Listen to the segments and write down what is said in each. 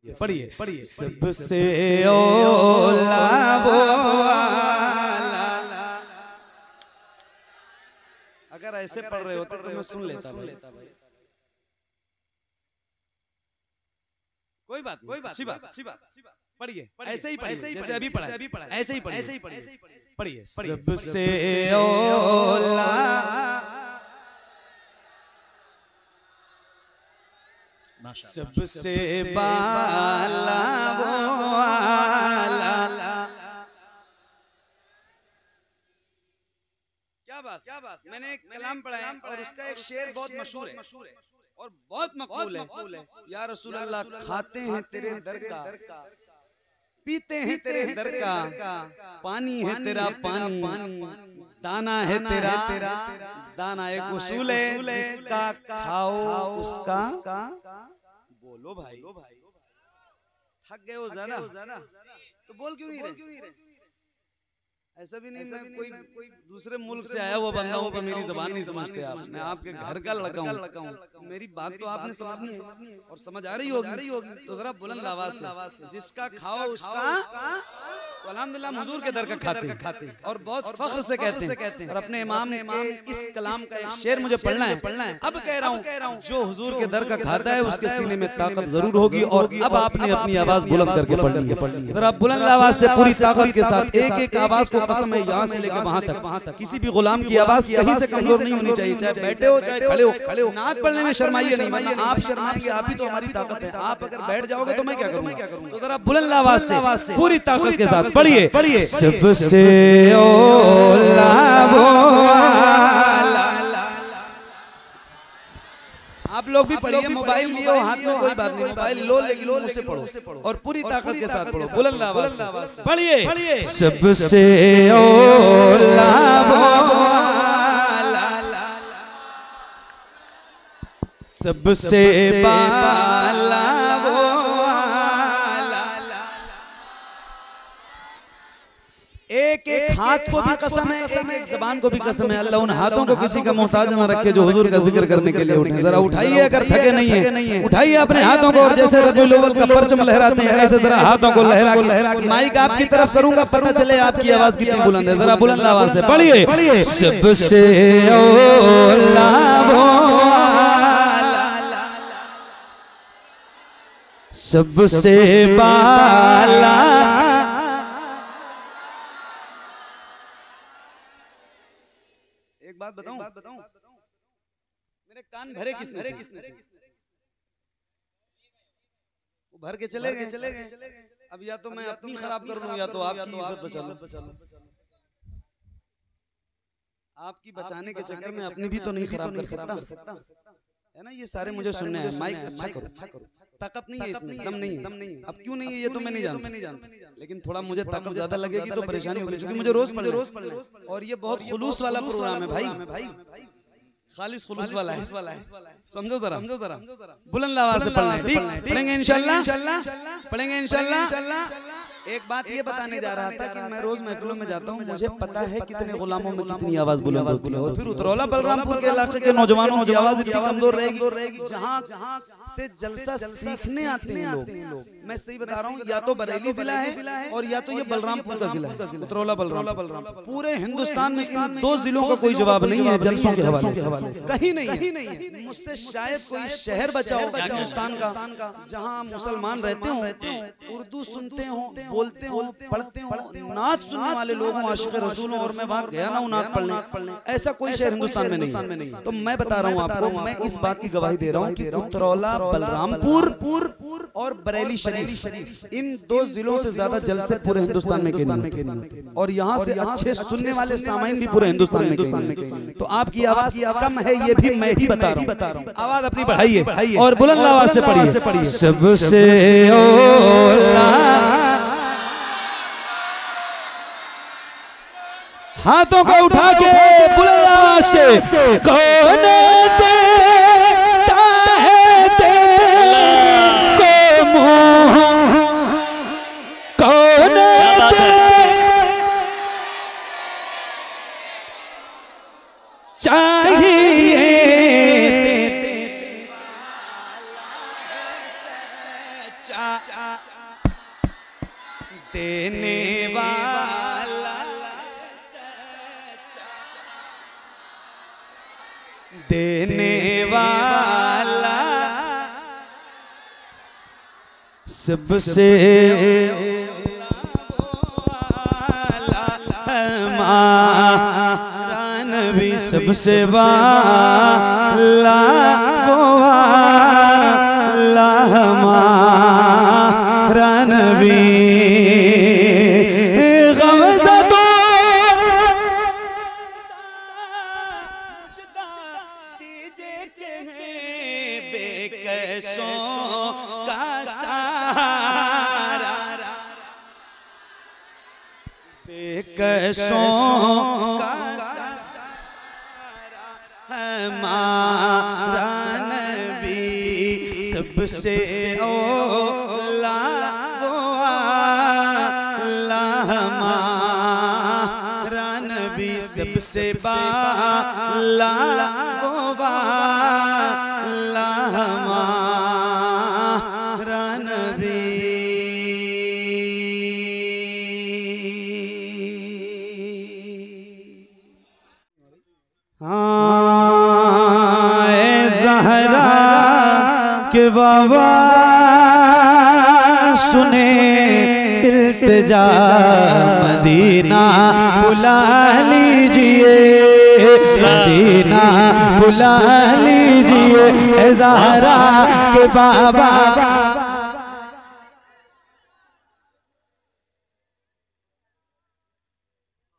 पढ़िए सबसे ओला वो वाला। अगर ऐसे पढ़ रहे होते तो मैं सुन लेता भाई। कोई बात नहीं, अच्छी बात। पढ़िए ऐसे ही पढ़िए जैसे अभी पढ़ा, ऐसे ही पढ़िए। पढ़िए सबसे ओला सबसे बाला वो वाला। क्या बात। मैंने एक कलाम पढ़ा है और उसका एक शेर बहुत मशहूर है और बहुत मकबूल है। या रसूल अल्लाह खाते हैं तेरे दर का, पीते हैं तेरे दर का, पानी है तेरा पानी, दाना है तेरा दाना। एक उसूल है जिसका खाओ उसका बोलो भाई। थक गए हो ज़रा तो बोल क्यों नहीं रहे? ऐसा भी नहीं मैं कोई दूसरे मुल्क से आया हुआ बंदा हूँ कि मेरी जबान नहीं समझते आप। मैं आपके घर का लड़का हूँ, मेरी बात तो आपने समझनी है और समझ आ रही होगी। तो जरा बुलंद आवाज से जिसका खाओ उसका, तो अल्हम्दुलिल्लाह हुजूर के दर का खाते और बहुत फख्र से कहते हैं। और अपने इमाम के इस कलाम का एक शेर मुझे पढ़ना है। अब कह रहा हूँ जो हुजूर के दर का खाता है उसके सीने में ताकत जरूर होगी। और अब आपने अपनी आवाज बुलंद करके पढ़नी है। जरा बुलंद आवाज से पूरी ताकत के साथ एक एक आवाज को कसम है यहाँ से लेकर वहां तक किसी भी गुलाम की आवाज कहीं से कमजोर नहीं होनी चाहिए, चाहे बैठे हो चाहे खड़े हो। नात पढ़ने में शर्माइए नहीं, वरना आप शर्माएंगे, आप ही तो हमारी ताकत है। आप अगर बैठ जाओगे तो मैं क्या करूंगा। तो जरा बुलंद आवाज से पूरी ताकत के साथ पढ़िए सबसे ओला वो वाला। आप लोग भी पढ़िए, मोबाइल लियो हाथ में कोई बात नहीं, मोबाइल लो लेकिन मुंह से पढ़ो और पूरी ताकत के साथ पढ़ो। बुलंद आवाज से पढ़िए सबसे ओला वो वाला, सबसे बाला वो वाला। एक एक हाथ को भी कसम है, एक एक जबान को भी कसम है। अल्लाह उन हाथों को किसी का मोहताज न रखे जो हुजूर का जिक्र करने के लिए उठे। जरा उठाइए अगर थके नहीं है, उठाइए अपने हाथों को और जैसे रबीउल अव्वल का परचम लहराते हैं ऐसे जरा हाथों को लहरा के। माइक आपकी तरफ करूंगा, पता चले आपकी आवाज कितनी बुलंद है। जरा बुलंद आवाज से पढ़िए सबसे ओला वो वाला, सबसे बाला। बात बताऊं मेरे कान भरे किसने? वो भर के चले गए। अब या तो मैं अपनी खराब कर लूं या तो आपकी इज्जत बचा लूं। आपकी बचाने के चक्कर में अपनी भी तो नहीं खराब कर सकता है ना। ये सारे मुझे सुनने हैं। माइक अच्छा करो, ताकत नहीं है इसमें, दम नहीं है। अब क्यों नहीं है ये तो मैं नहीं जानता, लेकिन थोड़ा मुझे ताकत ज्यादा लगेगी तो परेशानी होगी, क्योंकि मुझे रोज पढ़ना और ये बहुत खुलूस वाला प्रोग्राम है भाई, खालिस खुलूस वाला है। समझो जरा, बुलंद आवाज से पढ़ना है। ठीक, पढ़ेंगे इंशाल्लाह। एक बात ये बताने जा रहा था कि मैं रोज महफिलों में जाता हूँ, मुझे पता है कितने गुलामों में कितनी आवाज बुलंद होती है। और फिर उतरौला बलरामपुर के इलाके के नौजवानों की आवाज इतनी कमजोर रहेगी जहाँ से जलसा सीखने आते हैं लोग। मैं सही बता रहा हूँ, या तो बरेली जिला है और या तो ये बलरामपुर का जिला है, उतरौला बलरामपुर। पूरे हिंदुस्तान में इन दो जिलों का कोई जवाब नहीं है जलसों के हवाले से, कहीं नहीं है। मुझसे शायद कोई शहर बचा हो हिंदुस्तान का जहाँ मुसलमान रहते हो, उर्दू सुनते हो, बोलते हो, पढ़ते हो, नात सुनने वाले लोग हो, आशिक रसूल हो, और मैं वहां गया ना हूं नात पढ़ने। ऐसा कोई शहर हिंदुस्तान में नहीं है। तो मैं बता रहा हूं आपको, मैं इस बात की गवाही दे रहा हूं कि उतरौला बलरामपुर और बरेली शरीफ, इन दो जिलों से ज्यादा जलसे पूरे हिंदुस्तान में कहीं नहीं, और यहाँ से अच्छे सुनने वाले सामाइन भी पूरे हिंदुस्तान में कहीं नहीं। तो आपकी आवाज कम है ये भी मैं ही बता रहा हूँ। आवाज अपनी बढ़ाइए और बुलंद आवाज से पढ़िए सबसे ओला। हाथों को उठा के बुलंद आवाज से, कौन देता है तेरे को मुँह, कौन चाहिए देने वाला सच्चा, देने वाला सबसे हमारा नबी, सबसे वाला वो वाला हमारा नबी। गमज़दो मुझदा दीजिए के बेकसों का सहारा, बेकसों का सहारा हमारा नबी, सबसे औला वो वाला हमारा नबी, सबसे बाला वो वाला हमारा नबी। ज़हरा के बाबा सुने इल्तिजा, मदीना बुला लीजिए, मदीना बुला लीजिए। ज़हरा के बाबा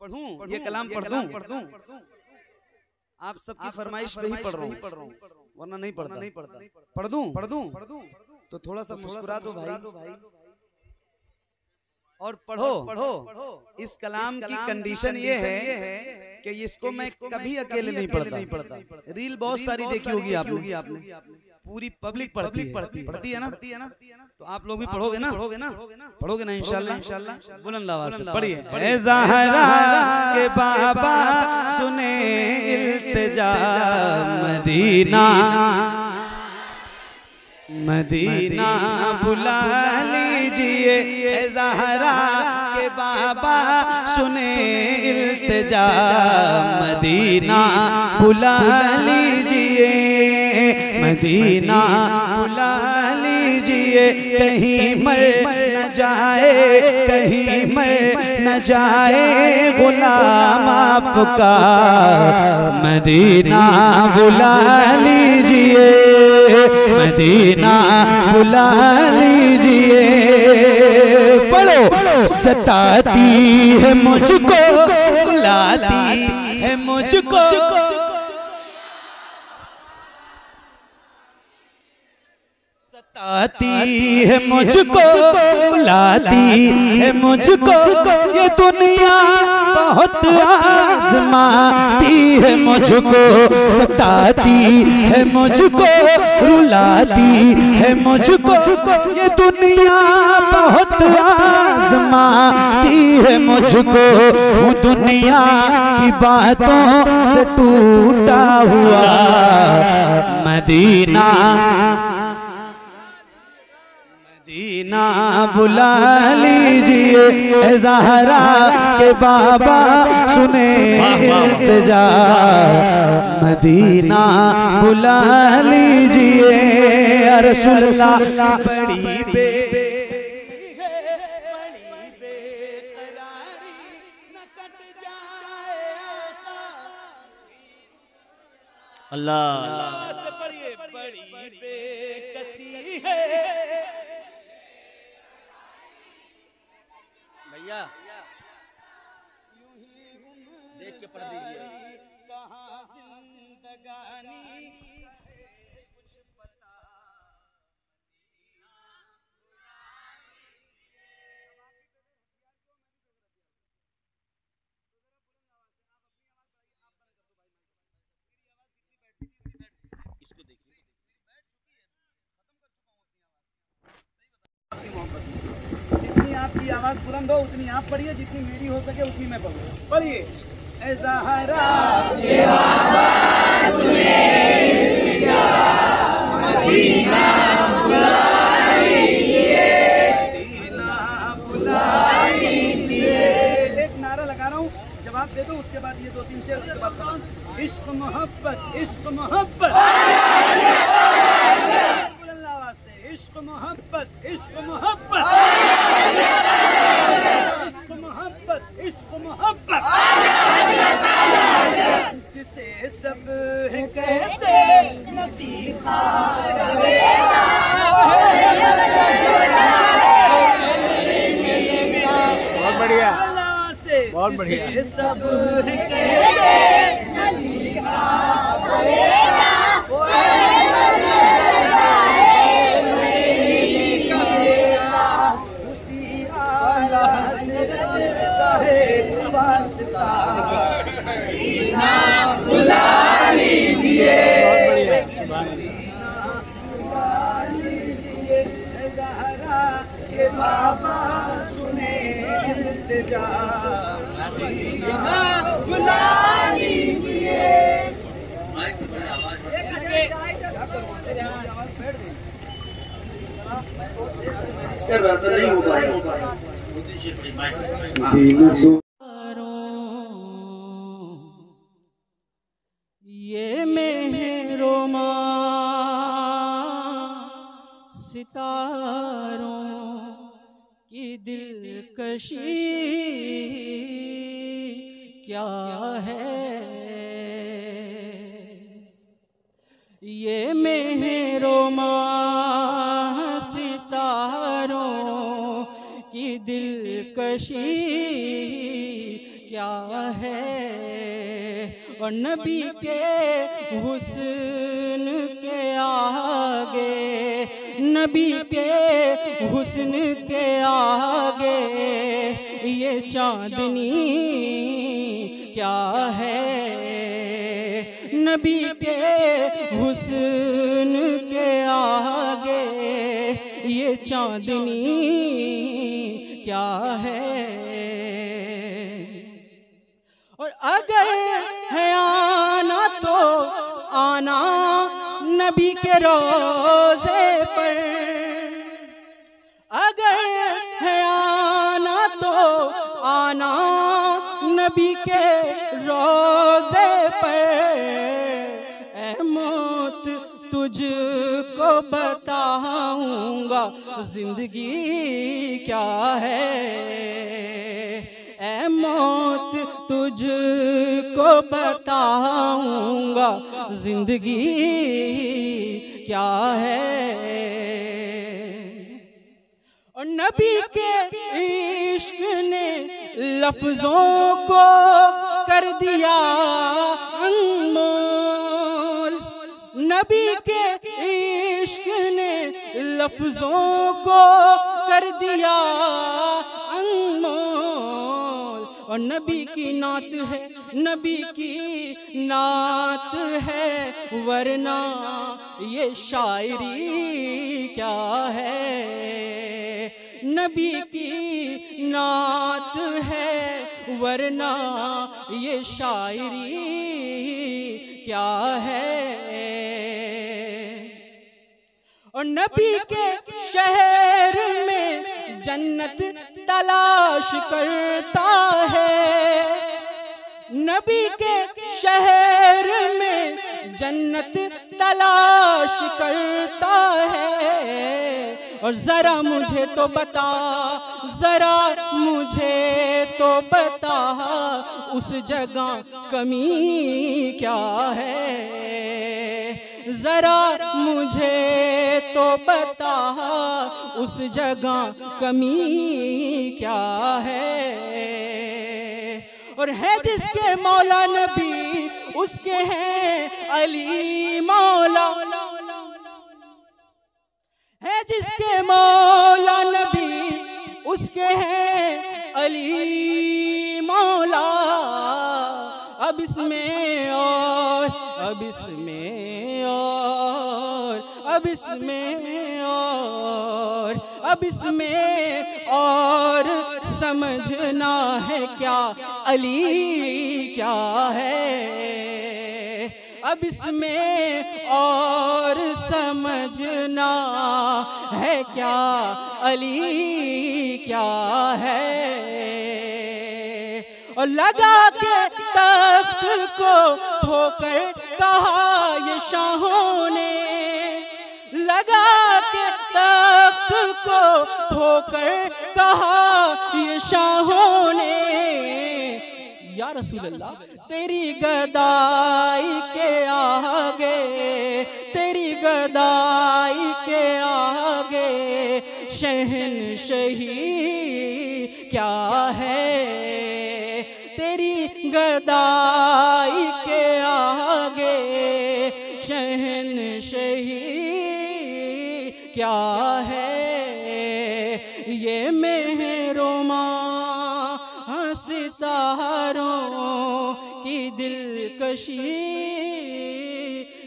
पढ़ूं, ये कलाम पढ़ दूं? आप सबकी फरमाइश पे ही पढ़ रहा हूँ, वरना नहीं पढ़ता। पढ़ दूं? तो थोड़ा सा मुस्कुरा दो भाई और पढ़ो। इस कलाम की कंडीशन ये है कि इसको मैं कभी अकेले नहीं पढ़ता। रील बहुत सारी देखी होगी आपने, पूरी पब्लिक पढ़ती है ना? तो आप लोग भी पढ़ोगे ना? पढ़ोगे ना इंशाल्लाह? बुलंद आवाज से पढ़िए। ज़हरा के बाबा सुने इल्तिजा, मदीना मदीना बुला लीजिए। ज़हरा के बाबा सुने इल्तिजा, मदीना बुला लीजिए, मदीना बुला लीजिए। कहीं मर न जाए, कहीं मर न जाए गुलाम आपका, मदीना बुला लीजिए, मदीना बुला लीजिए। पढ़ो। सताती है मुझको, बुलाती है मुझको, सताती है मुझको, बुलाती है मुझको। ये दुनिया बहुत आजमाती है मुझको, सताती है मुझको, रुलाती है मुझको। ये दुनिया बहुत आजमाती है मुझको, हूँ दुनिया की बातों से टूटा हुआ। मदीना मदीना बुला लीजिए। ज़हरा के बाबा सुने इल्तिजा, मदीना बुला लीजिए। या रसूल अल्लाह बड़ी बेकसी है, बड़ी बेकरारी, न कट जाए आका। अल्लाह से पढ़िए। बड़ी बेकसी है भैया, देख के पढ़ दीजिए। कहाँ जिंदगानी कुछ पता। इसको देखिए, जितनी आपकी आवाज बुलंद हो उतनी आप पढ़िए, जितनी मेरी हो सके उतनी मैं पढ़ूँ। पढ़िए। ज़हरा के बाबा सुने इल्तिजा, मदीना बुला लीजिए। दे दो, उसके बाद ये 2-3 शेर, उसके बाद इश्क मोहब्बत, इश्क मोहब्बत, आवाज से इश्क मोहब्बत, इश्क मोहब्बत, इश्क मोहब्बत, इश्क मोहब्बत, जिसे सब कहते नबी बहुत बढ़िया, बहुत बढ़िया। सब बुला लीजिए, बाबा सुने इल्तिजा, बुला लीजिए। कर रहा था, नहीं हो पाया। ये मेहरोमा सितारों की दिलकशी क्या है, ये मेहरोमा सितारों की दिलकशी क्या है, और नबी के हुस्न के आगे, नबी के हुस्न के आगे ये चांदनी क्या है, नबी के हुस्न के आगे ये चांदनी क्या है। और अगर है आना तो आना नबी के रोज़े पर, अगर है आना तो आना नबी के रोज़े पर, ऐ मौत तुझको बताऊंगा जिंदगी क्या है, ऐ मौत तुझको बताऊंगा जिंदगी क्या है। और नबी के इश्क ने लफ्जों को कर दिया अनमोल, नबी के इश्क ने लफ्जों को कर दिया अनमोल, और नबी की नात है, नबी की नात है, वरना ये शायरी क्या है, नबी की नात है, वरना ये शायरी क्या है। और नबी के शहर में जन्नत तलाश करता है, नबी के शहर में जन्नत तलाश करता है। और जरा मुझे तो बता, जरा मुझे तो बता, उस जगह कमी क्या है, जरा मुझे तो बता, उस जगह कमी क्या है। और है जिसके मौला नबी उसके हैं अली मौला, है जिसके मौला नबी उसके हैं अली मौला। अब इसमें और अब इसमें और अब इसमें और अब इसमें और समझना है क्या अली क्या है, अब इसमें और समझना है क्या अली क्या है। और लगा के तख्त को ठोकर कहा ये शाहों ने, लगा के तख्त को ठोकर कहा ये शाहों ने। या रसूल अल्लाह तेरी गदाई के आगे, तेरी गदाई के आगे शहनशाही क्या है, तेरी गदाई के आगे शहनशाही क्या है। ये मेहरोमा सितारों की दिलकशी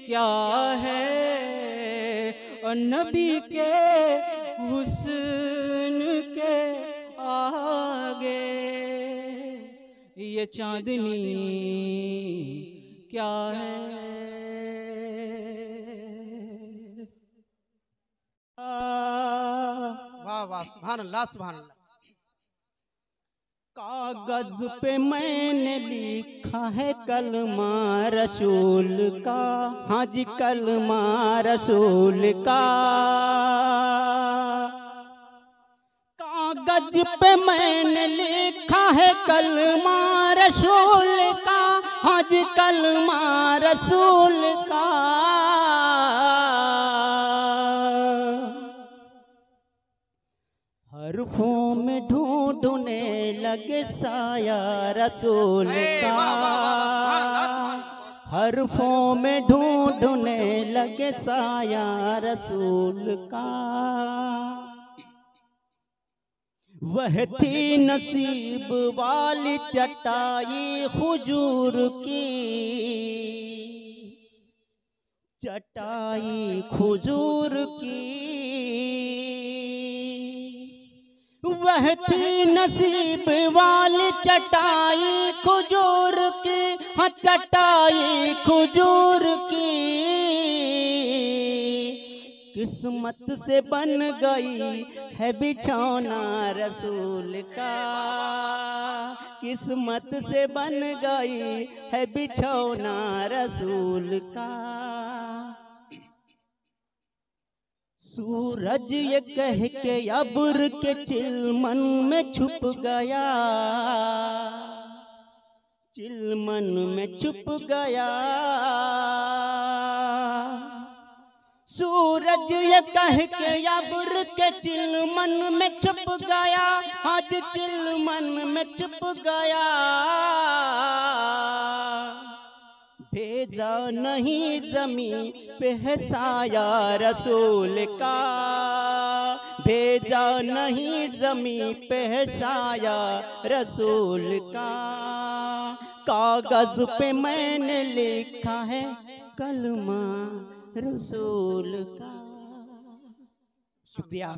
क्या है, और नबी के हुस्न के आगे ये चांदनी क्या है। वाह वाह, सुभान अल्लाह सुभान अल्लाह। कागज पे मैंने लिखा है कलमा रसूल का, हाँ जी कलमा रसूल का। कागज पे मैंने लिखा है कलमा रसूल का, हाँ जी कलमा रसूल का। हरफों में ढूंढने लगे साया रसूल का, हरफों में ढूंढने लगे साया रसूल का। वह थी नसीब वाली चटाई हुजूर की, चटाई हुजूर की। वह थी नसीब वाली चटाई खुजूर की, हाँ चटाई खुजूर की। किस्मत से बन गई है बिछौना रसूल का, किस्मत से बन गई है बिछौना रसूल का। सूरज ये कह के अब्र के चिलमन में छुप गया, चिलमन में छुप गया। सूरज ये कह के अब्र के चिलमन में छुप गया, आज चिलमन में छुप गया। भेजा नहीं ज़मीं पे है साया रसूल का, भेजा नहीं ज़मीं पे है साया रसूल का। कागज़ पे मैंने लिखा है कलमा रसूल का। शुक्रिया।